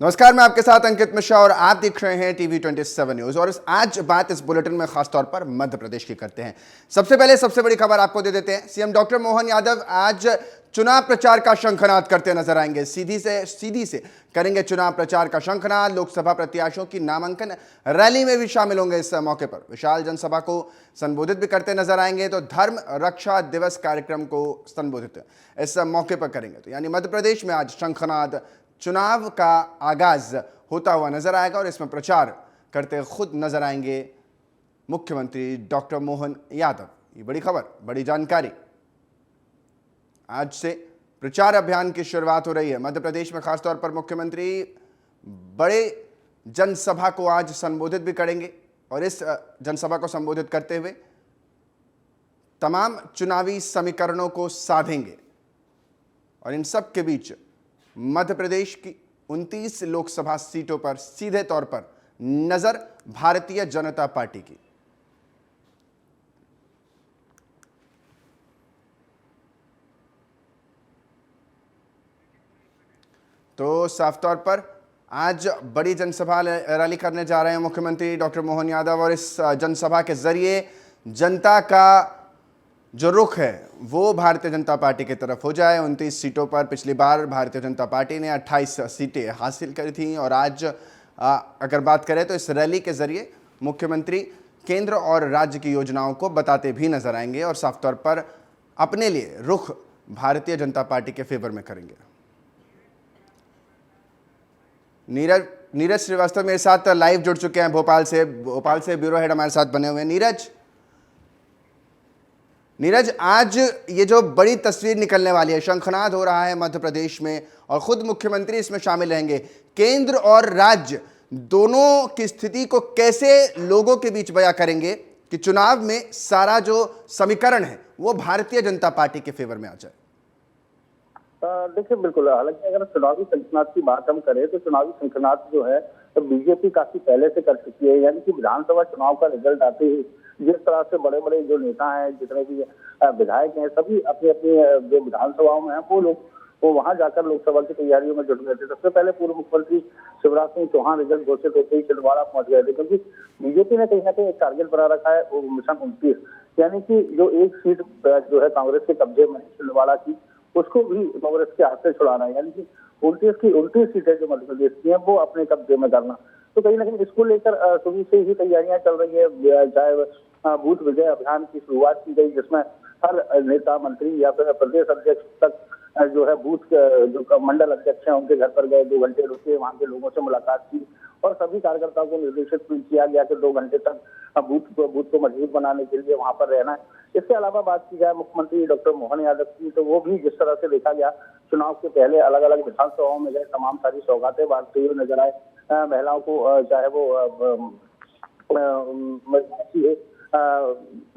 नमस्कार, मैं आपके साथ अंकित मिश्रा और आप देख रहे हैं टीवी 27 न्यूज। और आज बात इस बुलेटिन में खासतौर पर मध्य प्रदेश की करते हैं। सबसे पहले सबसे बड़ी खबर आपको दे देते हैं। सीएम डॉक्टर मोहन यादव आज चुनाव प्रचार का शंखनाद करते नजर आएंगे। सीधी से करेंगे चुनाव प्रचार का शंखनाद। लोकसभा प्रत्याशियों की नामांकन रैली में भी शामिल होंगे। इस मौके पर विशाल जनसभा को संबोधित भी करते नजर आएंगे। तो धर्म रक्षा दिवस कार्यक्रम को संबोधित इस मौके पर करेंगे। तो यानी मध्य प्रदेश में आज शंखनाद चुनाव का आगाज होता हुआ नजर आएगा और इसमें प्रचार करते खुद नजर आएंगे मुख्यमंत्री डॉक्टर मोहन यादव। ये बड़ी खबर, बड़ी जानकारी। आज से प्रचार अभियान की शुरुआत हो रही है मध्य प्रदेश में। खासतौर पर मुख्यमंत्री बड़े जनसभा को आज संबोधित भी करेंगे और इस जनसभा को संबोधित करते हुए तमाम चुनावी समीकरणों को साधेंगे। और इन सब के बीच मध्य प्रदेश की 29 लोकसभा सीटों पर सीधे तौर पर नजर भारतीय जनता पार्टी की। तो साफ तौर पर आज बड़ी जनसभा रैली करने जा रहे हैं मुख्यमंत्री डॉक्टर मोहन यादव। और इस जनसभा के जरिए जनता का जो रुख है वो भारतीय जनता पार्टी की तरफ हो जाए। 29 सीटों पर पिछली बार भारतीय जनता पार्टी ने 28 सीटें हासिल करी थी। और आज अगर बात करें तो इस रैली के जरिए मुख्यमंत्री केंद्र और राज्य की योजनाओं को बताते भी नजर आएंगे और साफ तौर पर अपने लिए रुख भारतीय जनता पार्टी के फेवर में करेंगे। नीरज श्रीवास्तव मेरे साथ लाइव जुड़ चुके हैं भोपाल से ब्यूरो हेड हमारे साथ बने हुए हैं। नीरज, आज ये जो बड़ी तस्वीर निकलने वाली है, शंखनाद हो रहा है मध्य प्रदेश में और खुद मुख्यमंत्री इसमें शामिल रहेंगे। केंद्र और राज्य दोनों की स्थिति को कैसे लोगों के बीच बयां करेंगे कि चुनाव में सारा जो समीकरण है वो भारतीय जनता पार्टी के फेवर में आ जाए? देखिए, बिल्कुल। हालांकि अगर चुनावी शंखनाद की बात हम करें तो चुनावी शंखनाद जो है तो बीजेपी काफी पहले से कर चुकी है। यानी कि विधानसभा चुनाव का रिजल्ट आते ही जिस तरह से बड़े बड़े जो नेता हैं, जितने भी विधायक हैं, सभी अपनी अपनी जो विधानसभाओं में हैं वो लोग वो वहां जाकर लोकसभा की तैयारियों में जुट गए थे। सबसे पहले पूर्व मुख्यमंत्री शिवराज सिंह चौहान रिजल्ट घोषित होते ही छिंदवाड़ा पहुंच गए थे, क्योंकि बीजेपी ने कहीं ना कहीं एक टारगेट बना रखा है, वो मिशन 29। यानी कि जो एक सीट जो है कांग्रेस के कब्जे में छिंदवाड़ा की, उसको भी कांग्रेस के हाथ से छुड़ाना है। यानी कि 29 सीटें जो मध्य प्रदेश की हैं वो अपने कब्जे में करना। तो कहीं ना कहीं इसको लेकर शुरू से ही तैयारियां चल रही है। चाहे बूथ विजय अभियान की शुरुआत की गई, जिसमें हर नेता मंत्री या फिर प्रदेश अध्यक्ष तक जो है बूथ जो मंडल अध्यक्ष हैं उनके घर पर गए, 2 घंटे रुके, वहां के लोगों से मुलाकात की और सभी कार्यकर्ताओं को निर्देशित किया गया कि 2 घंटे तक बूथ को मजबूत बनाने के लिए वहां पर रहना है। इसके अलावा बात की जाए मुख्यमंत्री डॉक्टर मोहन यादव की, तो वो भी जिस तरह से देखा गया चुनाव के पहले अलग अलग विधानसभाओं में गए, तमाम सारी सौगातें बांटते हुए नजर आए। महिलाओं को चाहे वो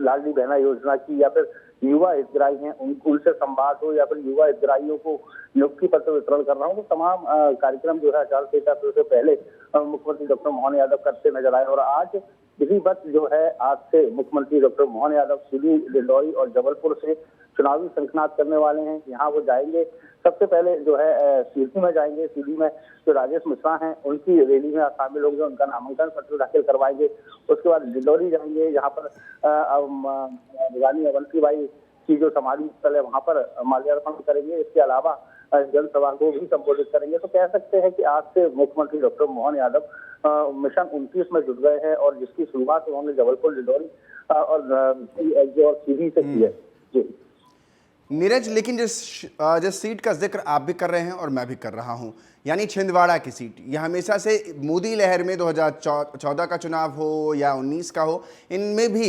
लाडली बहना योजना की या फिर युवा हितग्राही हैं उनसे संवाद हो या फिर युवा हितग्राहियों को नियुक्ति पत्र वितरण कर रहा हूँ, तो तमाम कार्यक्रम जो है आचार संहिता से पहले मुख्यमंत्री डॉक्टर मोहन यादव करते नजर आए। और आज विधिवत जो है आज से मुख्यमंत्री डॉक्टर मोहन यादव सीधी, डिंडौरी और जबलपुर से चुनावी शंखनाद करने वाले हैं। यहाँ वो जाएंगे, सबसे पहले जो है सीधी में जाएंगे। सीधी में जो राजेश मिश्रा हैं उनकी रैली में शामिल होंगे, उनका नामांकन पत्र दाखिल करवाएंगे। उसके बाद डिंडौरी जाएंगे, जहाँ पर रानी अवंतीबाई की जो समाधि स्थल है वहां पर माल्यार्पण करेंगे। इसके अलावा जनसभा को भी संबोधित करेंगे। तो कह सकते हैं कि आज से मुख्यमंत्री डॉक्टर मोहन यादव मिशन 29 में जुट गए हैं और जिसकी शुरुआत उन्होंने जबलपुर, डिंडौरी और सीधी से की है। जी नीरज, लेकिन जिस सीट का जिक्र आप भी कर रहे हैं और मैं भी कर रहा हूं, यानी छिंदवाड़ा की सीट, यह हमेशा से मोदी लहर में 2014 का चुनाव हो या 19 का हो, इनमें भी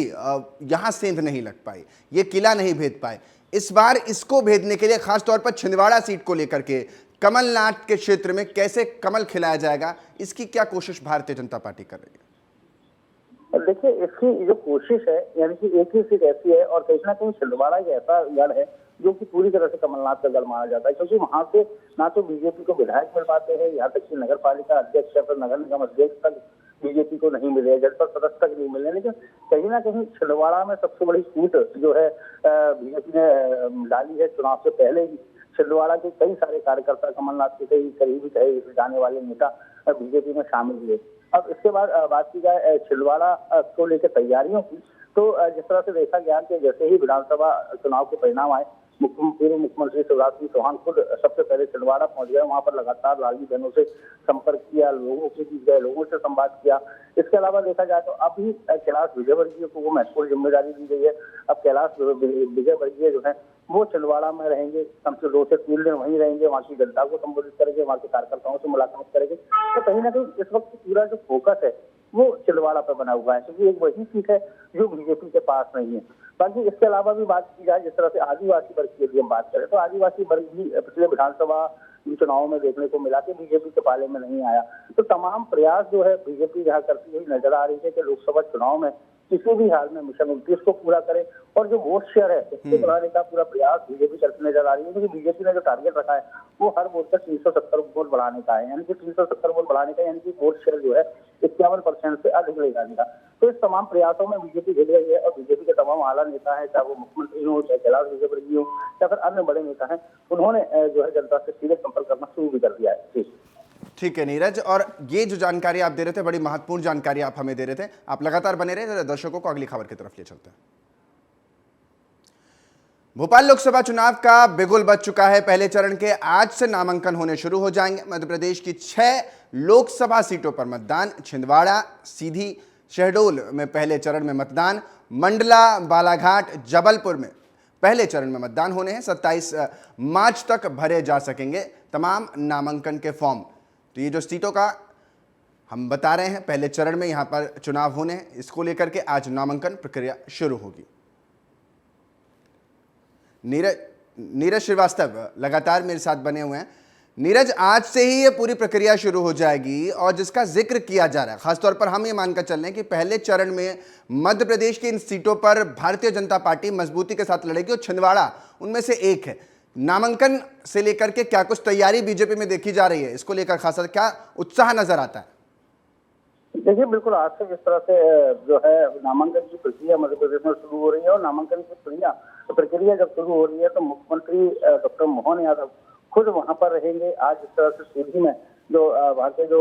यहां सेंध नहीं लग पाई, ये किला नहीं भेद पाए। इस बार इसको भेदने के लिए खास तौर पर छिंदवाड़ा सीट को लेकर के कमलनाथ के क्षेत्र में कैसे कमल खिलाया जाएगा, इसकी क्या कोशिश भारतीय जनता पार्टी कर रही है? देखिए, इसकी जो कोशिश है, यानी कि एक ही सीट ऐसी है और कहीं ना कहीं छिंदवाड़ा एक ऐसा गढ़ है जो कि पूरी तरह से कमलनाथ का गढ़ माना जाता है, क्योंकि वहां से ना तो बीजेपी को विधायक मिल पाते हैं, यहाँ तक कि नगर पालिका अध्यक्ष या फिर नगर निगम अध्यक्ष तक बीजेपी को नहीं मिले, जनपद सदस्य तक नहीं मिले। लेकिन कहीं ना कहीं छिंदवाड़ा में सबसे बड़ी छूट जो है बीजेपी ने डाली है चुनाव से पहले ही, छिंदवाड़ा के कई सारे कार्यकर्ता, कमलनाथ के कई करीबी कहे जाने वाले नेता बीजेपी में शामिल हुए। अब इसके बाद बात की जाए छिंदवाड़ा को लेकर तैयारियों की, तो जिस तरह से देखा गया कि जैसे ही विधानसभा चुनाव के परिणाम आए, पूर्व मुख्यमंत्री शिवराज सिंह चौहान खुद सबसे पहले छिंदवाड़ा पहुंच गए। वहां पर लगातार लालजी बहनों से संपर्क किया, लोगों के बीच गए, लोगों से संवाद किया। इसके अलावा देखा जाए तो अभी कैलाश विजयवर्गीय को वो महत्वपूर्ण जिम्मेदारी दी गई है। अब कैलाश विजयवर्गीय जो है वो छिंदवाड़ा में रहेंगे, कम से 2 से 3 दिन वहीं रहेंगे, वहाँ की जनता को संबोधित करेंगे, वहाँ के कार्यकर्ताओं से मुलाकात करेंगे। तो कहीं ना कहीं इस वक्त पूरा जो फोकस है वो छिंदवाड़ा पर बना हुआ है, क्योंकि एक वही सीट है जो बीजेपी के पास नहीं है। बाकी इसके अलावा भी बात की जाए, जिस तरह से आदिवासी वर्ग की यदि हम बात करें, तो आदिवासी वर्ग भी पिछले विधानसभा चुनाव में देखने को मिला कि बीजेपी के पाले में नहीं आया। तो तमाम प्रयास जो है बीजेपी यहाँ करती हुई नजर आ रही है कि लोकसभा चुनाव में किसी भी हाल में मिशन 29 को पूरा करे, और जो वोट शेयर है उसको बढ़ाने का पूरा प्रयास बीजेपी करती नजर आ रही है। क्योंकि बीजेपी ने जो टारगेट रखा है वो हर वोट का 370 वोट बढ़ाने का है, यानी कि 370 वोट बढ़ाने का, यानी कि वोट शेयर जो है 51% से अधिक ले जाने का। तो इस तमाम प्रयासों में बीजेपी जुड़ रही है, और बीजेपी के तमाम आला नेता है, चाहे वो मुख्यमंत्री हो, चाहे कैलाश विजयवर्गीय हो, या फिर अन्य बड़े नेता हैं, उन्होंने जो है जनता से सीधे संपर्क करना शुरू भी कर दिया है। ठीक है नीरज, और ये जो जानकारी आप दे रहे थे, बड़ी महत्वपूर्ण जानकारी आप हमें दे रहे थे। आप लगातार बने रहे, दर्शकों को अगली खबर की तरफ ले चलते हैं। भोपाल लोकसभा चुनाव का बिगुल बज चुका है। पहले चरण के आज से नामांकन होने शुरू हो जाएंगे। मध्य प्रदेश की 6 लोकसभा सीटों पर मतदान। छिंदवाड़ा, सीधी, शहडोल में पहले चरण में मतदान। मंडला, बालाघाट, जबलपुर में पहले चरण में मतदान होने हैं। 27 मार्च तक भरे जा सकेंगे तमाम नामांकन के फॉर्म। तो ये जो सीटों का हम बता रहे हैं पहले चरण में यहां पर चुनाव होने हैं, इसको लेकर के आज नामांकन प्रक्रिया शुरू होगी। नीरज श्रीवास्तव लगातार मेरे साथ बने हुए हैं। नीरज, आज से ही ये पूरी प्रक्रिया शुरू हो जाएगी, और जिसका जिक्र किया जा रहा है, खासतौर पर हम ये मानकर चल रहे हैं कि पहले चरण में मध्य प्रदेश की इन सीटों पर भारतीय जनता पार्टी मजबूती के साथ लड़ेगी, और छिंदवाड़ा उनमें से एक है। नामांकन से लेकर के क्या कुछ तैयारी बीजेपी में देखी जा रही है, इसको लेकर खासा क्या उत्साह नजर आता है? देखिए, बिल्कुल आज से जिस तरह से जो है नामांकन की प्रक्रिया मध्य प्रदेश में शुरू हो रही है, और नामांकन की प्रक्रिया जब शुरू हो रही है तो मुख्यमंत्री डॉक्टर मोहन यादव खुद वहां पर रहेंगे। आज जिस तरह से सीधी में जो भारतीय जो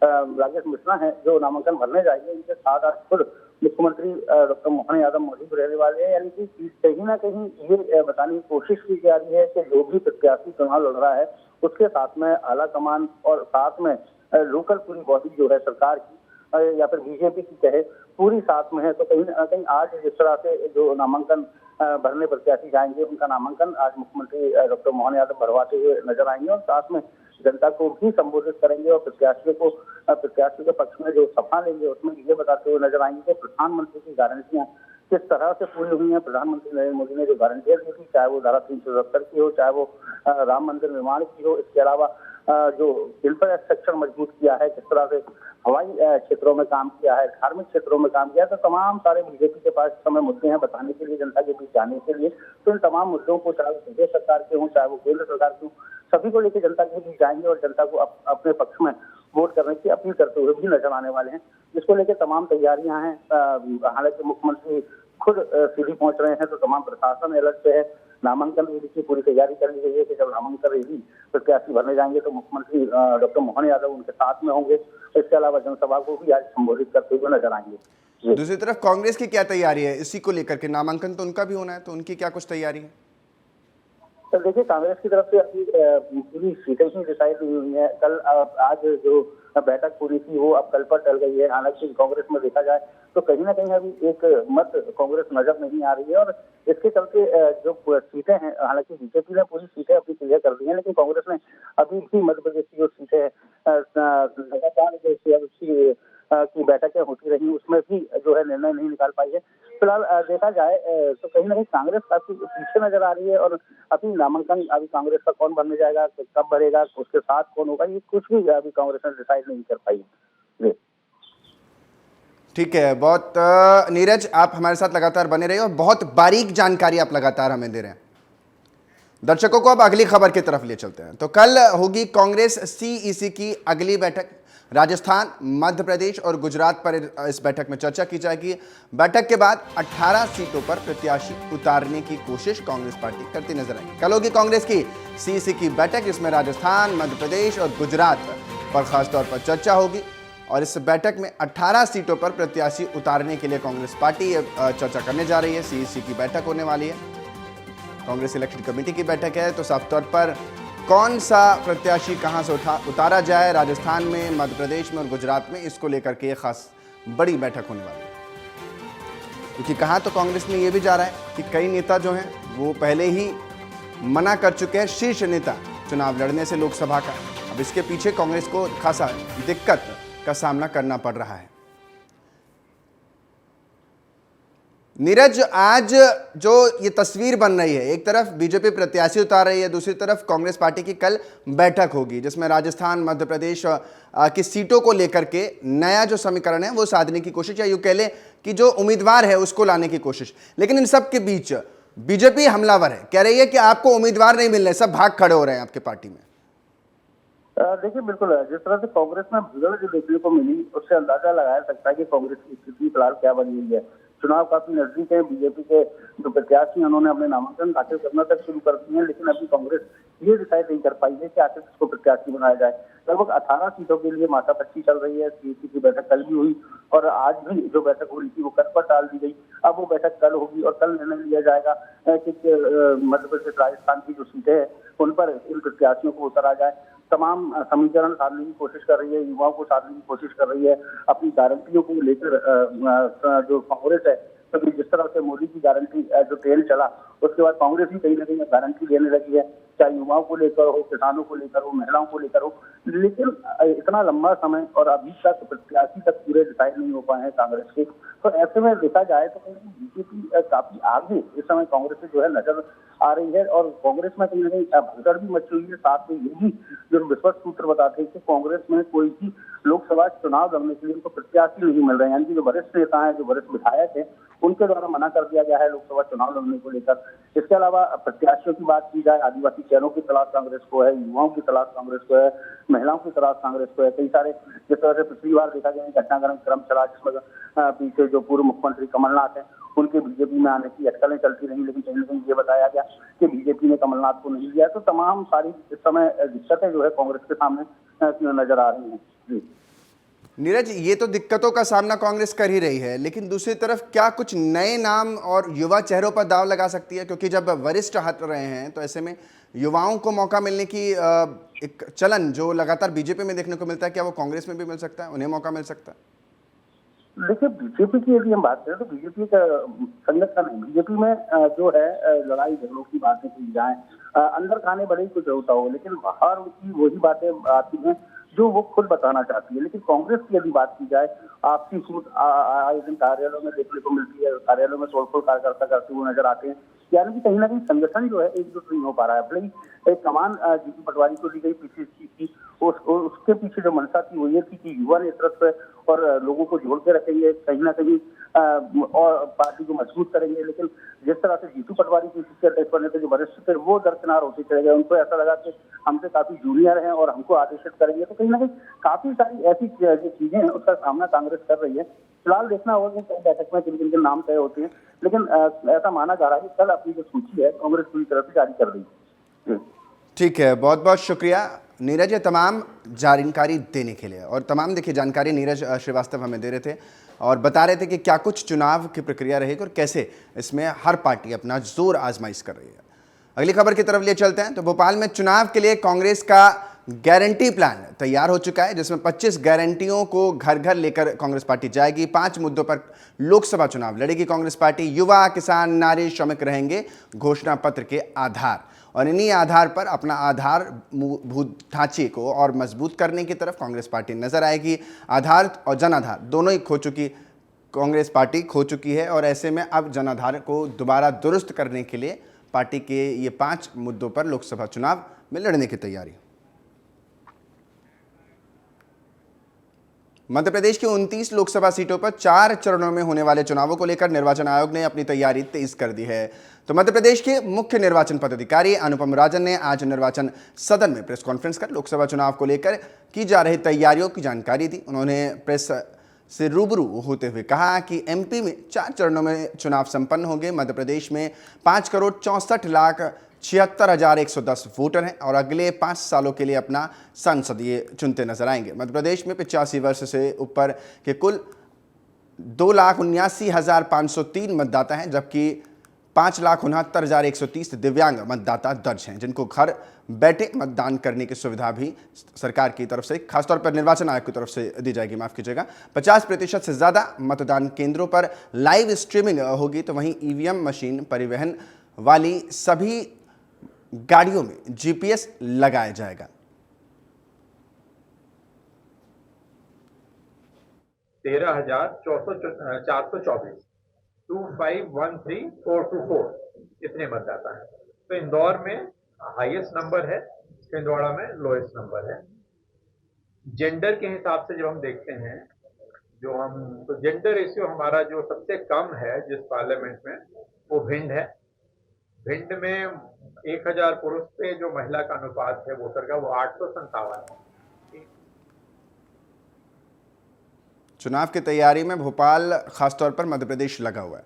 राजेश मिश्रा है जो नामांकन भरने जाएंगे, इनके साथ आज खुद मुख्यमंत्री डॉक्टर मोहन यादव मौजूद रहने वाले हैं। यानी कि कहीं ना कहीं ये बताने की कोशिश की जा रही है कि जो भी प्रत्याशी चुनाव लड़ रहा है उसके साथ में आला कमान और साथ में लोकल पूरी बॉडी जो है सरकार की या फिर बीजेपी की कहे पूरी साथ में है। तो कहीं ना कहीं आज जिस तरह से जो नामांकन भरने प्रत्याशी जाएंगे, उनका नामांकन आज मुख्यमंत्री डॉक्टर मोहन यादव भरवाते हुए नजर आएंगे, और साथ में जनता को भी संबोधित करेंगे, और प्रत्याशियों के पक्ष में जो सभा लेंगे उसमें ये बताते हुए नजर आएंगे कि प्रधानमंत्री की गारंटियां किस तरह से पूरी हुई हैं। प्रधानमंत्री नरेंद्र मोदी ने जो गारंटियां दी थी, चाहे वो धारा 370 की हो, चाहे वो राम मंदिर निर्माण की हो, इसके अलावा जो इंफ्रास्ट्रक्चर मजबूत किया है, किस तरह से हवाई क्षेत्रों में काम किया है, धार्मिक क्षेत्रों में काम किया है, तो तमाम सारे बीजेपी के पास समय मुद्दे हैं बताने के लिए, जनता के बीच जाने के लिए। तो इन तमाम मुद्दों को, चाहे वो प्रदेश सरकार के हों, चाहे वो केंद्र सरकार के हों, सभी को लेकर जनता के बीच जाएंगे, और जनता को अपने पक्ष में वोट करने की अपील करते हुए भी नजर आने वाले हैं, जिसको लेकर तमाम तैयारियां हैं। हालांकि मुख्यमंत्री खुद सीधी पहुंच रहे हैं, तो तमाम प्रशासन अलर्ट पे है। नामांकन रैली की पूरी तैयारी कर ली गई है कि जब नामांकन रैली प्रत्याशी भरने जाएंगे तो मुख्यमंत्री डॉक्टर मोहन यादव उनके साथ में होंगे। इसके अलावा जनसभा को भी आज संबोधित करते हुए नजर आएंगे। दूसरी तरफ कांग्रेस की क्या तैयारी है इसी को लेकर के? नामांकन तो उनका भी होना है, तो उनकी क्या कुछ तैयारी है? तो देखिए, कांग्रेस की तरफ से अभी पूरी सीटें ही डिसाइड हुई हुई है। कल आज जो बैठक पूरी थी वो अब कल पर टल गई है। हालांकि कांग्रेस में देखा जाए तो कहीं ना कहीं अभी एक मत कांग्रेस नजर नहीं आ रही है, और इसके चलते जो सीटें हैं, हालांकि बीजेपी ने पूरी सीटें अपनी क्लियर कर दी हैं, लेकिन कांग्रेस ने अभी भी मध्य प्रदेश की जो सीटें लगातार की बैठकें होती रही, उसमें भी जो है निर्णय नहीं निकाल पाई है। फिलहाल देखा जाए तो कहीं ना कहीं कांग्रेस काफी पीछे नजर आ रही है, और अभी नामांकन अभी कांग्रेस का कौन भरने जाएगा, कब भरेगा, उसके साथ कौन होगा, ये कुछ भी अभी कांग्रेस ने डिसाइड नहीं कर पाई है। ठीक है, बहुत नीरज, आप हमारे साथ लगातार बने रहे और बहुत बारीक जानकारी आप लगातार हमें दे रहे हैं। दर्शकों को अब अगली खबर की तरफ ले चलते हैं। तो कल होगी कांग्रेस सीईसी की अगली बैठक। राजस्थान, मध्य प्रदेश और गुजरात पर इस बैठक में चर्चा की जाएगी। बैठक के बाद 18 सीटों पर प्रत्याशी उतारने की कोशिश कांग्रेस पार्टी करती नजर आई। कल होगी कांग्रेस की सीईसी की बैठक, जिसमें राजस्थान, मध्य प्रदेश और गुजरात पर खासतौर पर चर्चा होगी और इस बैठक में 18 सीटों पर प्रत्याशी उतारने के लिए कांग्रेस पार्टी चर्चा करने जा रही है। सीईसी की बैठक होने वाली है, कांग्रेस इलेक्शन कमेटी की बैठक है, तो साफ तौर पर कौन सा प्रत्याशी कहां से उतारा जाए राजस्थान में, मध्य प्रदेश में और गुजरात में, इसको लेकर के ये खास बड़ी बैठक होने वाली है। क्योंकि कहा तो कांग्रेस में ये भी जा रहा है कि कई नेता जो हैं वो पहले ही मना कर चुके हैं, शीर्ष नेता चुनाव लड़ने से लोकसभा का। अब इसके पीछे कांग्रेस को खासा दिक्कत का सामना करना पड़ रहा है। नीरज, आज जो ये तस्वीर बन रही है, एक तरफ बीजेपी प्रत्याशी उतार रही है, दूसरी तरफ कांग्रेस पार्टी की कल बैठक होगी जिसमें राजस्थान, मध्य प्रदेश की सीटों को लेकर के नया जो समीकरण है वो साधने की कोशिश, या यूं कह लें कि जो उम्मीदवार है उसको लाने की कोशिश। लेकिन इन सब के बीच बीजेपी हमलावर है, कह रही है कि आपको उम्मीदवार नहीं मिल रहे, सब भाग खड़े हो रहे हैं आपकी पार्टी में। देखिए, बिल्कुल जिस तरह से कांग्रेस में भगदड़ जो देखने को मिली, उससे अंदाजा लगाया सकता है कि कांग्रेस की स्थिति फिलहाल क्या बनी हुई है। चुनाव काफी नजदीक है, बीजेपी के जो प्रत्याशी हैं उन्होंने अपने नामांकन दाखिल करना तक शुरू कर दिए हैं, लेकिन अभी कांग्रेस ये डिसाइड नहीं कर पाई है कि आखिर किसको प्रत्याशी बनाया जाए। लगभग 18 सीटों के लिए माथापच्ची चल रही है। सीईसी की बैठक कल भी हुई और आज भी जो बैठक हो रही थी वो कल पर टाल दी गई। अब वो बैठक कल होगी और कल निर्णय लिया जाएगा कि मध्य प्रदेश, राजस्थान की जो सीटें हैं उन पर इन प्रत्याशियों को उतारा जाए। तमाम समीकरण साधने की कोशिश कर रही है, युवाओं को साधने की कोशिश कर रही है, अपनी गारंटियों को लेकर जो कांग्रेस है, तभी जिस तरह से मोदी की गारंटी जो ट्रेन चला उसके बाद कांग्रेस भी कहीं ना कहीं गारंटी देने लगी है, चाहे युवाओं को लेकर हो, किसानों को लेकर हो, महिलाओं को लेकर हो। लेकिन इतना लंबा समय और अभी तक प्रत्याशी तक पूरे डिसाइड नहीं हो पाए हैं कांग्रेस के। तो ऐसे में देखा जाए तो कहीं बीजेपी काफी आगे इस समय कांग्रेस से जो है नजर आ रही है और कांग्रेस में कहीं ना कहीं भगदड़ भी मची हुई है। साथ में ये भी जो विश्वस्त सूत्र बताते हैं कि कांग्रेस में कोई भी लोकसभा चुनाव लड़ने के लिए उनको प्रत्याशी नहीं मिल रहे हैं, यानी कि जो वरिष्ठ नेता हैं, जो वरिष्ठ विधायक हैं, उनके द्वारा मना कर दिया गया है लोकसभा चुनाव लड़ने को लेकर। इसके अलावा प्रत्याशियों की बात की जाए, आदिवासी चेहरों की तलाश कांग्रेस को है, युवाओं की तलाश कांग्रेस को है, महिलाओं की तलाश कांग्रेस को है। कई सारे, जिस तरह से पिछली बार देखा गया घटनाक्रम क्रम चला जिसमें पीछे जो पूर्व मुख्यमंत्री कमलनाथ हैं उनके बीजेपी में आने की अटकलें चलती रही, लेकिन कहीं ना कहीं ये बताया गया कि बीजेपी ने कमलनाथ को नहीं लिया। तो तमाम सारी इस समय दिक्कतें जो है कांग्रेस के सामने नजर आ रही हैं। जी नीरज, ये तो दिक्कतों का सामना कांग्रेस कर ही रही है, लेकिन दूसरी तरफ क्या कुछ नए नाम और युवा चेहरों पर दांव लगा सकती है? क्योंकि जब वरिष्ठ हट रहे हैं तो ऐसे में युवाओं को मौका मिलने की एक चलन जो लगातार बीजेपी में देखने को मिलता है, क्या वो कांग्रेस में भी मिल सकता है, उन्हें मौका मिल सकता है? देखिए, बीजेपी की यदि हम बात करें तो बीजेपी का संगठन है। बीजेपी में जो है लड़ाई झगड़ों की बातें की जाए, अंदर खाने बड़े ही कुछ होता हो, लेकिन बाहर उनकी वही बातें आती हैं जो वो खुद बताना चाहती है। लेकिन कांग्रेस की यदि बात की जाए, आपसी सूट आए दिन कार्यालयों में देखने को मिलती है, कार्यालयों में तोड़फोड़ कार्यकर्ता करते हुए नजर आते हैं। यानी कि कहीं ना कहीं संगठन जो है एकजुट नहीं हो पा रहा है। भले ही एक कमान जीतू पटवारी को दी गई पीछे की, उसके पीछे जो मंशा थी वो ये थी कि युवा नेतृत्व और लोगों को जोड़ के रखेंगे, कहीं ना कहीं और पार्टी को मजबूत करेंगे। लेकिन जिस तरह से जीतू पटवारी की के अध्यक्ष बने थे, जो वरिष्ठ थे, वो दरकिनार होते चले गए। उनको ऐसा लगा कि हमसे काफी जूनियर हैं और हमको आदेशित करेंगे। तो कहीं ना कहीं काफी सारी ऐसी जो चीजें हैं उसका सामना कांग्रेस कर रही है। फिलहाल देखना होगा कि कई बैठक में किन किन के नाम तय होते हैं, लेकिन ऐसा माना जा रहा है कि कल अपनी जो सूची है कांग्रेस पूरी तरह से जारी कर रही है। ठीक है, बहुत बहुत शुक्रिया नीरज, ये तमाम जानकारी देने के लिए। और तमाम देखिए जानकारी नीरज श्रीवास्तव हमें दे रहे थे और बता रहे थे कि क्या कुछ चुनाव की प्रक्रिया रहेगी और कैसे इसमें हर पार्टी अपना जोर आजमाइश कर रही है। अगली खबर की तरफ लिए चलते हैं। तो भोपाल में चुनाव के लिए कांग्रेस का गारंटी प्लान तैयार हो चुका है, जिसमें 25 गारंटियों को घर घर लेकर कांग्रेस पार्टी जाएगी। 5 मुद्दों पर लोकसभा चुनाव लड़ेगी कांग्रेस पार्टी। युवा, किसान, नारी, श्रमिक रहेंगे घोषणा पत्र के आधार, और इन्हीं आधार पर अपना आधारभूत ढांचे को और मजबूत करने की तरफ कांग्रेस पार्टी नजर आएगी। आधार और जनाधार दोनों ही कांग्रेस पार्टी खो चुकी है, और ऐसे में अब जनाधार को दोबारा दुरुस्त करने के लिए पार्टी के ये 5 मुद्दों पर लोकसभा चुनाव में लड़ने की तैयारी। मध्य प्रदेश की 29 लोकसभा सीटों पर 4 चरणों में होने वाले चुनावों को लेकर निर्वाचन आयोग ने अपनी तैयारी तेज कर दी है। तो मध्य प्रदेश के मुख्य निर्वाचन पदाधिकारी अनुपम राजन ने आज निर्वाचन सदन में प्रेस कॉन्फ्रेंस कर लोकसभा चुनाव को लेकर की जा रही तैयारियों की जानकारी दी। उन्होंने प्रेस से रूबरू होते हुए कहा कि एमपी में 4 चरणों में चुनाव संपन्न होंगे। मध्य प्रदेश में 5,64,76,110 वोटर हैं और अगले 5 सालों के लिए अपना सांसद ये चुनते नजर आएंगे। मध्य प्रदेश में 85 वर्ष से ऊपर के कुल 2,79,503 मतदाता हैं, जबकि 5,69,130 दिव्यांग मतदाता दर्ज हैं, जिनको घर बैठे मतदान करने की सुविधा भी सरकार की तरफ से, खासतौर पर निर्वाचन आयोग की तरफ से दी जाएगी। माफ कीजिएगा, 50% से ज़्यादा मतदान केंद्रों पर लाइव स्ट्रीमिंग होगी। तो वहीं ईवीएम मशीन, परिवहन वाली सभी गाड़ियों में जीपीएस लगाया जाएगा। 13,424 2513,424 इतने मतदाता हैं। तो इंदौर में हाईएस्ट नंबर है, छिंदवाड़ा में लोएस्ट नंबर है। जेंडर के हिसाब से जब हम देखते हैं, तो जेंडर रेशियो हमारा जो सबसे कम है जिस पार्लियामेंट में, वो भिंड है। भिंड में 1000 पुरुष पे जो महिला का अनुपात है वोटर का, वो 857 है। चुनाव की तैयारी में भोपाल, खासतौर पर मध्य प्रदेश लगा हुआ है।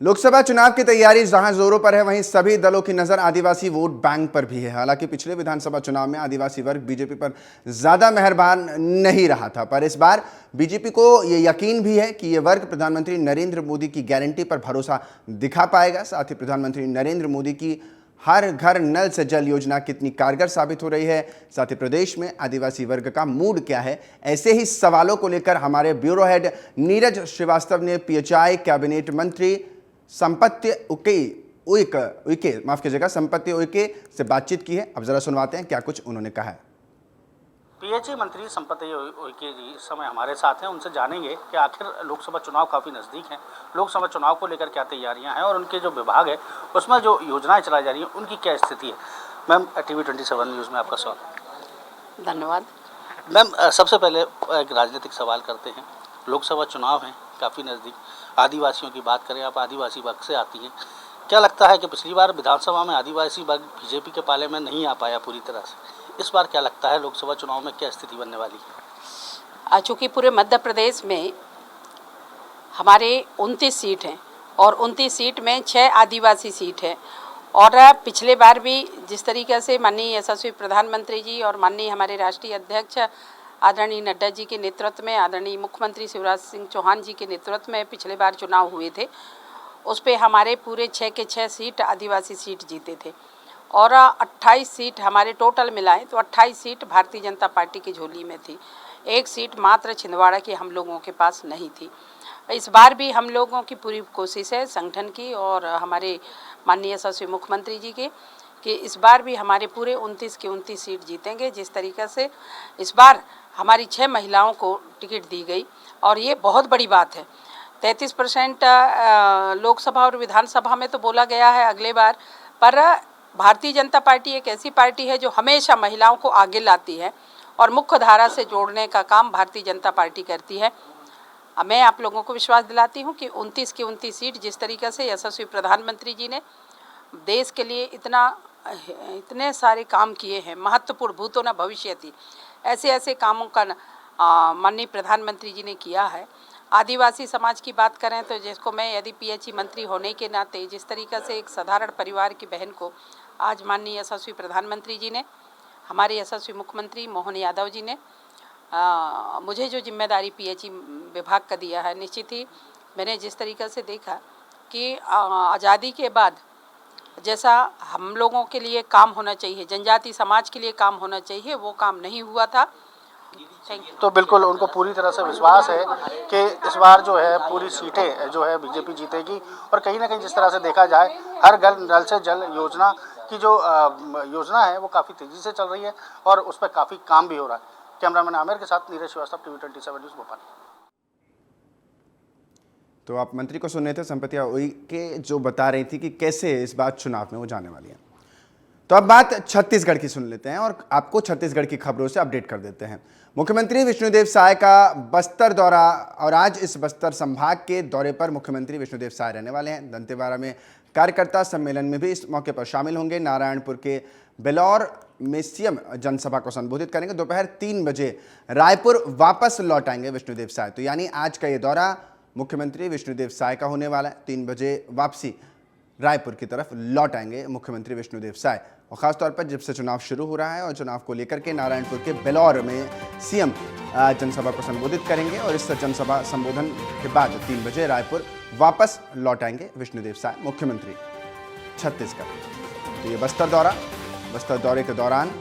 लोकसभा चुनाव की तैयारी जहां जोरों पर है, वहीं सभी दलों की नजर आदिवासी वोट बैंक पर भी है। हालांकि पिछले विधानसभा चुनाव में आदिवासी वर्ग बीजेपी पर ज्यादा मेहरबान नहीं रहा था, पर इस बार बीजेपी को यह यकीन भी है कि यह वर्ग प्रधानमंत्री नरेंद्र मोदी की गारंटी पर भरोसा दिखा पाएगा। साथ ही प्रधानमंत्री नरेंद्र मोदी की हर घर नल से जल योजना कितनी कारगर साबित हो रही है, साथ ही प्रदेश में आदिवासी वर्ग का मूड क्या है, ऐसे ही सवालों को लेकर हमारे ब्यूरो हेड नीरज श्रीवास्तव ने पीएचआई कैबिनेट मंत्री संपत्ति उइके से बातचीत की है। अब जरा सुनवाते हैं क्या कुछ उन्होंने कहा है। पीएचई मंत्री संपत्ति उइके जी इस समय हमारे साथ हैं। उनसे जानेंगे कि आखिर लोकसभा चुनाव काफ़ी नज़दीक हैं, लोकसभा चुनाव को लेकर क्या तैयारियां हैं और उनके जो विभाग है उसमें जो योजनाएं चलाई जा रही हैं उनकी क्या स्थिति है। मैम, टीवी 27 न्यूज़ में आपका स्वागत। धन्यवाद। मैम, सबसे पहले एक राजनीतिक सवाल करते हैं। लोकसभा चुनाव हैं काफ़ी नज़दीक, आदिवासियों की बात करें, आप आदिवासी वर्ग से आती हैं, क्या लगता है कि पिछली बार विधानसभा में आदिवासी वर्ग बीजेपी के पाले में नहीं आ पाया पूरी तरह से, इस बार क्या लगता है लोकसभा चुनाव में क्या स्थिति बनने वाली है? चूँकि पूरे मध्य प्रदेश में हमारे 29 सीट हैं और 29 सीट में 6 आदिवासी सीट है और पिछले बार भी जिस तरीके से माननीय यशस्वी प्रधानमंत्री जी और माननीय हमारे राष्ट्रीय अध्यक्ष आदरणीय नड्डा जी के नेतृत्व में, आदरणीय मुख्यमंत्री शिवराज सिंह चौहान जी के नेतृत्व में पिछले बार चुनाव हुए थे, उस पे हमारे पूरे 6 के 6 सीट आदिवासी सीट जीते थे और 28 सीट हमारे टोटल मिलाएं तो 28 सीट भारतीय जनता पार्टी की झोली में थी। 1 सीट मात्र छिंदवाड़ा की हम लोगों के पास नहीं थी। इस बार भी हम लोगों की पूरी कोशिश है संगठन की और हमारे माननीय यशस्वी मुख्यमंत्री जी की कि इस बार भी हमारे पूरे 29 की 29 सीट जीतेंगे। जिस तरीके से इस बार हमारी 6 महिलाओं को टिकट दी गई और ये बहुत बड़ी बात है। 33% लोकसभा और विधानसभा में तो बोला गया है अगले बार, पर भारतीय जनता पार्टी एक ऐसी पार्टी है जो हमेशा महिलाओं को आगे लाती है और मुख्य धारा से जोड़ने का काम भारतीय जनता पार्टी करती है। मैं आप लोगों को विश्वास दिलाती हूं कि 29 की 29 सीट जिस तरीके से यशस्वी प्रधानमंत्री जी ने देश के लिए इतने सारे काम किए हैं, महत्वपूर्ण भूतो न भविष्यति, ऐसे कामों का माननीय प्रधानमंत्री जी ने किया है। आदिवासी समाज की बात करें तो जिसको मैं यदि पीएचई मंत्री होने के नाते जिस तरीके से एक साधारण परिवार की बहन को आज माननीय यशस्वी प्रधानमंत्री जी ने, हमारे यशस्वी मुख्यमंत्री मोहन यादव जी ने मुझे जो जिम्मेदारी पीएचई विभाग का दिया है, निश्चित ही मैंने जिस तरीके से देखा कि आज़ादी के बाद जैसा हम लोगों के लिए काम होना चाहिए, जनजाति समाज के लिए काम होना चाहिए, वो काम नहीं हुआ था। तो बिल्कुल उनको पूरी तरह से विश्वास है कि इस बार जो है पूरी सीटें जो है बीजेपी जीतेगी और कहीं ना कहीं जिस तरह से देखा जाए हर घर नल से जल योजना की जो योजना है वो काफ़ी तेज़ी से चल रही है और उस पर काफ़ी काम भी हो रहा है। कैमरामैन आमिर के साथ नीरज श्रीवास्तव, टीवी 27 न्यूज़ भोपाल। तो आप मंत्री को सुन रहे थे, संपत्ति उइके जो बता रही थी कि कैसे इस बार चुनाव में वो जाने वाली है। तो अब बात छत्तीसगढ़ की सुन लेते हैं और आपको छत्तीसगढ़ की खबरों से अपडेट कर देते हैं। मुख्यमंत्री विष्णुदेव साय का बस्तर दौरा, और आज इस बस्तर संभाग के दौरे पर मुख्यमंत्री विष्णुदेव साय रहने वाले हैं। दंतेवाड़ा में कार्यकर्ता सम्मेलन में भी इस मौके पर शामिल होंगे। नारायणपुर के बेलौर में सीएम जनसभा को संबोधित करेंगे। दोपहर 3 बजे रायपुर वापस लौट आएंगे विष्णुदेव साय। तो यानी आज का ये दौरा मुख्यमंत्री विष्णुदेव साय का होने वाला है। 3 बजे वापसी रायपुर की तरफ लौट आएंगे मुख्यमंत्री विष्णुदेव साय। और खासतौर पर जब से चुनाव शुरू हो रहा है और चुनाव को लेकर के नारायणपुर के बेलौर में सीएम जनसभा को संबोधित करेंगे और इस जनसभा संबोधन के बाद 3 बजे रायपुर वापस लौट आएंगे विष्णुदेव साय मुख्यमंत्री छत्तीसगढ़। तो ये बस्तर दौरे के दौरान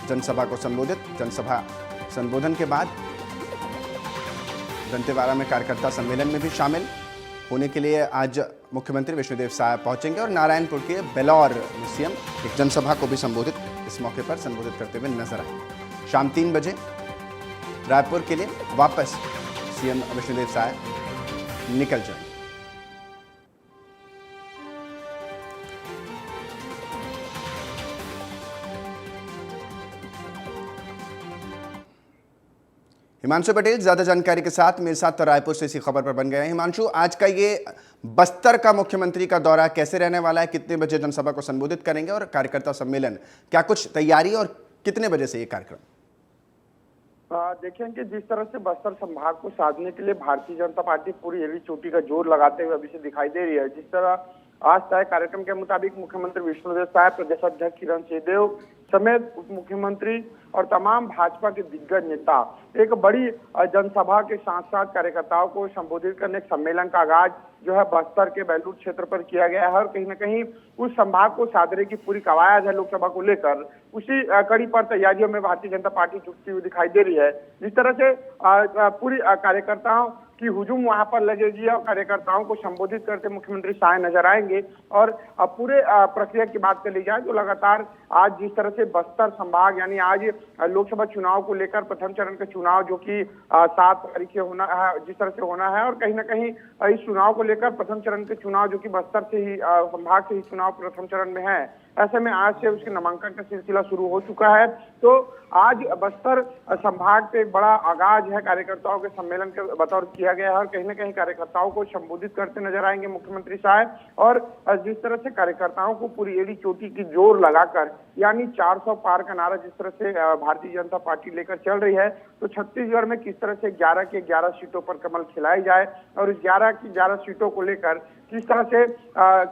जनसभा को जनसभा संबोधन के बाद दंतेवाड़ा में कार्यकर्ता सम्मेलन में भी शामिल होने के लिए आज मुख्यमंत्री विष्णुदेव साय पहुंचेंगे और नारायणपुर के बेलौर में सीएम एक जनसभा को भी इस मौके पर संबोधित करते हुए नजर आएंगे। शाम 3 बजे रायपुर के लिए वापस सीएम विष्णुदेव साय निकल जाएंगे। हिमांशु पटेल ज्यादा जानकारी के साथ मेरे साथ रायपुर से इसी खबर पर बन गए हैं। हिमांशु, आज का ये बस्तर का मुख्यमंत्री का दौरा कैसे रहने वाला है, कितने बजे जनसभा को संबोधित करेंगे और कार्यकर्ता सम्मेलन, क्या कुछ तैयारी और कितने बजे से ये कार्यक्रम? देखिए कि जिस तरह से बस्तर संभाग को साधने के लिए भारतीय जनता पार्टी पूरी एड़ी चोटी का जोर लगाते हुए अभी से दिखाई दे रही है। जिस तरह आज तय कार्यक्रम के मुताबिक मुख्यमंत्री विष्णुदेव साय, प्रदेश अध्यक्ष किरण सिंहदेव समेत उप मुख्यमंत्री और तमाम भाजपा के दिग्गज नेता एक बड़ी जनसभा के साथ साथ कार्यकर्ताओं को संबोधित करने के सम्मेलन का आगाज जो है बस्तर के बेलूर क्षेत्र पर किया गया है और कहीं न कहीं उस संभाग को साधने की पूरी कवायद है लोकसभा को लेकर। उसी कड़ी पर तैयारियों में भारतीय जनता पार्टी जुटती हुई दिखाई दे रही है। जिस तरह से पूरी कार्यकर्ताओं की हुजूम वहां पर लगेगी और कार्यकर्ताओं को संबोधित करते मुख्यमंत्री साय नजर आएंगे। और पूरे प्रक्रिया की बात कर ली जाए तो लगातार आज जिस तरह से बस्तर संभाग यानी आज लोकसभा चुनाव को लेकर प्रथम चरण का चुनाव जो कि 7 तारीख से होना है, जिस तरह से होना है और कहीं ना कहीं इस चुनाव को लेकर प्रथम चरण के चुनाव जो कि बस्तर से ही संभाग से ही चुनाव प्रथम चरण में है, ऐसे में आज से उसके नामांकन का सिलसिला शुरू हो चुका है। तो आज बस्तर संभाग से एक बड़ा आगाज है कार्यकर्ताओं के सम्मेलन के बतौर किया गया है और कहीं ना कहीं कार्यकर्ताओं को संबोधित करते नजर आएंगे मुख्यमंत्री साहब। और जिस तरह से कार्यकर्ताओं को पूरी एड़ी चोटी की जोर लगाकर यानी 400 पार का नारा जिस तरह से भारतीय जनता पार्टी लेकर चल रही है, तो छत्तीसगढ़ में किस तरह से 11 की 11 सीटों पर कमल खिलाई जाए और इस 11 की 11 सीटों को लेकर किस तरह से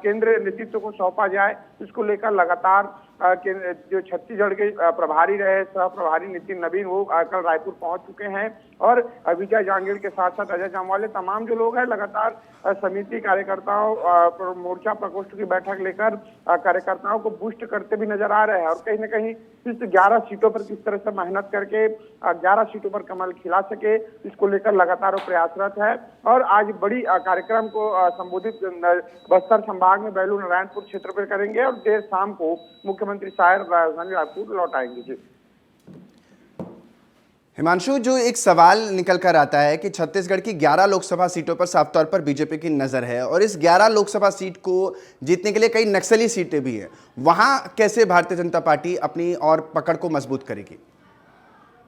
केंद्रीय नेतृत्व को सौंपा जाए, इसको लेकर लगातार जो छत्तीसगढ़ के प्रभारी रहे सह प्रभारी नितिन नवीन वो कल रायपुर पहुंच चुके हैं और विजय जांगीड़ के साथ साथ अजय जामवाले तमाम जो लोग हैं लगातार समिति कार्यकर्ताओं मोर्चा प्रकोष्ठ की बैठक लेकर कार्यकर्ताओं को बूस्ट करते भी नजर आ रहे हैं और कहीं ना कहीं इस 11 सीटों पर किस तरह से मेहनत करके 11 सीटों पर कमल खिला सके, इसको लेकर लगातार वो प्रयासरत है। और आज बड़ी कार्यक्रम को संबोधित बस्तर संभाग में बेलूर नारायणपुर क्षेत्र पर करेंगे और देर शाम को मुख्यमंत्री साय राजधानी रायपुर लौट आएंगे। जी हिमांशु, जो एक सवाल निकल कर आता है कि छत्तीसगढ़ की 11 लोकसभा सीटों पर साफ तौर पर बीजेपी की नजर है और इस 11 लोकसभा सीट को जीतने के लिए कई नक्सली सीटें भी है, वहां कैसे भारतीय जनता पार्टी अपनी और पकड़ को मजबूत करेगी?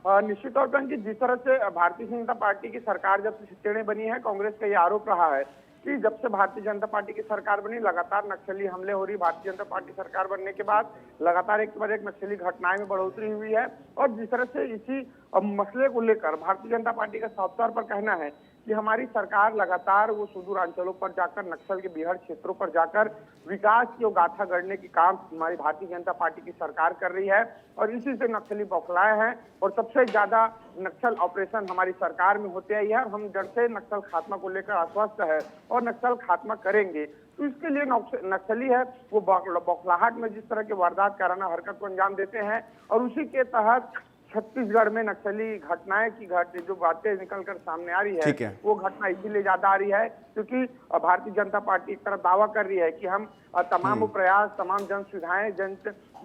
निश्चित तौर पर कि जिस तरह से भारतीय जनता पार्टी की सरकार जब से सत्तेने बनी है, कांग्रेस का यह आरोप रहा है कि जब से भारतीय जनता पार्टी की सरकार बनी लगातार नक्सली हमले हो रही। भारतीय जनता पार्टी सरकार बनने के बाद लगातार एक के बाद एक नक्सली घटनाएं में बढ़ोतरी हुई है और जिस तरह से इसी मसले को लेकर भारतीय जनता पार्टी का साफ तौर पर कहना है कि हमारी सरकार लगातार वो सुदूर अंचलों पर जाकर नक्सल के बीहड़ क्षेत्रों पर जाकर विकास की गाथा गढ़ने की काम हमारी भारतीय जनता पार्टी की सरकार कर रही है और इसी से नक्सली बौखलाए हैं और सबसे ज्यादा नक्सल ऑपरेशन हमारी सरकार में होते आई है और हम जड़ से नक्सल खात्मा को लेकर आश्वस्त है और नक्सल खात्मा करेंगे। तो इसके लिए नक्सली है वो बौखलाहट में जिस तरह के वारदात कराना हरकत को अंजाम देते हैं और उसी के तहत छत्तीसगढ़ में नक्सली घटनाएं की जो बातें निकलकर सामने आ रही है वो घटना इसीलिए ज्यादा आ रही है क्योंकि भारतीय जनता पार्टी एक तरफ दावा कर रही है कि हम तमाम प्रयास तमाम जन सुविधाएं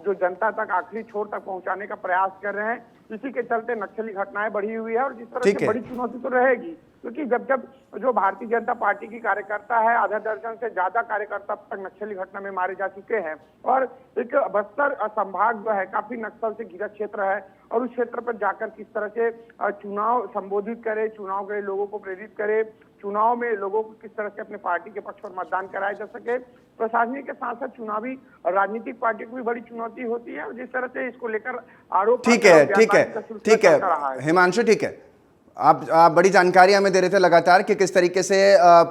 जो जनता तक आखिरी छोर तक पहुंचाने का प्रयास कर रहे हैं। इसी के चलते नक्सली घटनाएं बढ़ी हुई है और जिस तरह से बड़ी चुनौती तो रहेगी क्योंकि जब जब जो भारतीय जनता पार्टी की कार्यकर्ता है, आधा दर्जन से ज्यादा कार्यकर्ता अब तक नक्सली घटना में मारे जा चुके हैं और एक बस्तर संभाग जो है काफी नक्सल से घिरा क्षेत्र है और उस क्षेत्र पर जाकर किस तरह से चुनाव संबोधित करे, चुनाव के लिए लोगों को प्रेरित करे, चुनाव में लोगों को किस तरह से अपने पार्टी के पक्ष पर मतदान कराया जा सके। प्रशासनिक के साथ साथ चुनावी राजनीतिक पार्टी को भी बड़ी चुनौती होती है और जिस तरह से इसको लेकर आरोप ठीक है हिमांशु, ठीक है, आप बड़ी जानकारी हमें दे रहे थे लगातार कि किस तरीके से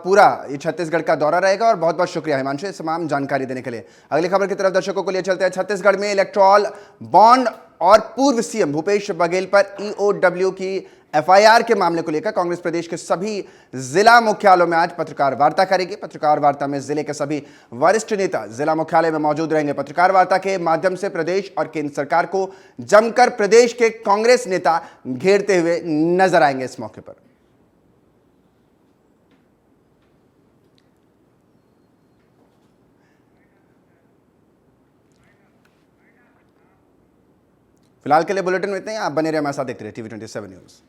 पूरा ये छत्तीसगढ़ का दौरा रहेगा और बहुत बहुत शुक्रिया हिमांशु इस तमाम जानकारी देने के लिए। अगली खबर की तरफ दर्शकों को लिए चलते हैं। छत्तीसगढ़ में इलेक्टोरल बॉन्ड और पूर्व सीएम भूपेश बघेल पर ईओडब्ल्यू की एफआईआर के मामले को लेकर कांग्रेस प्रदेश के सभी जिला मुख्यालयों में आज पत्रकार वार्ता करेगी। पत्रकार वार्ता में जिले के सभी वरिष्ठ नेता जिला मुख्यालय में मौजूद रहेंगे। पत्रकार वार्ता के माध्यम से प्रदेश और केंद्र सरकार को जमकर प्रदेश के कांग्रेस नेता घेरते हुए नजर आएंगे। इस मौके पर फिलहाल के लिए बुलेटिन में इतना ही। आप बने रहे हमारे साथ, देखते रहे TV27 न्यूज।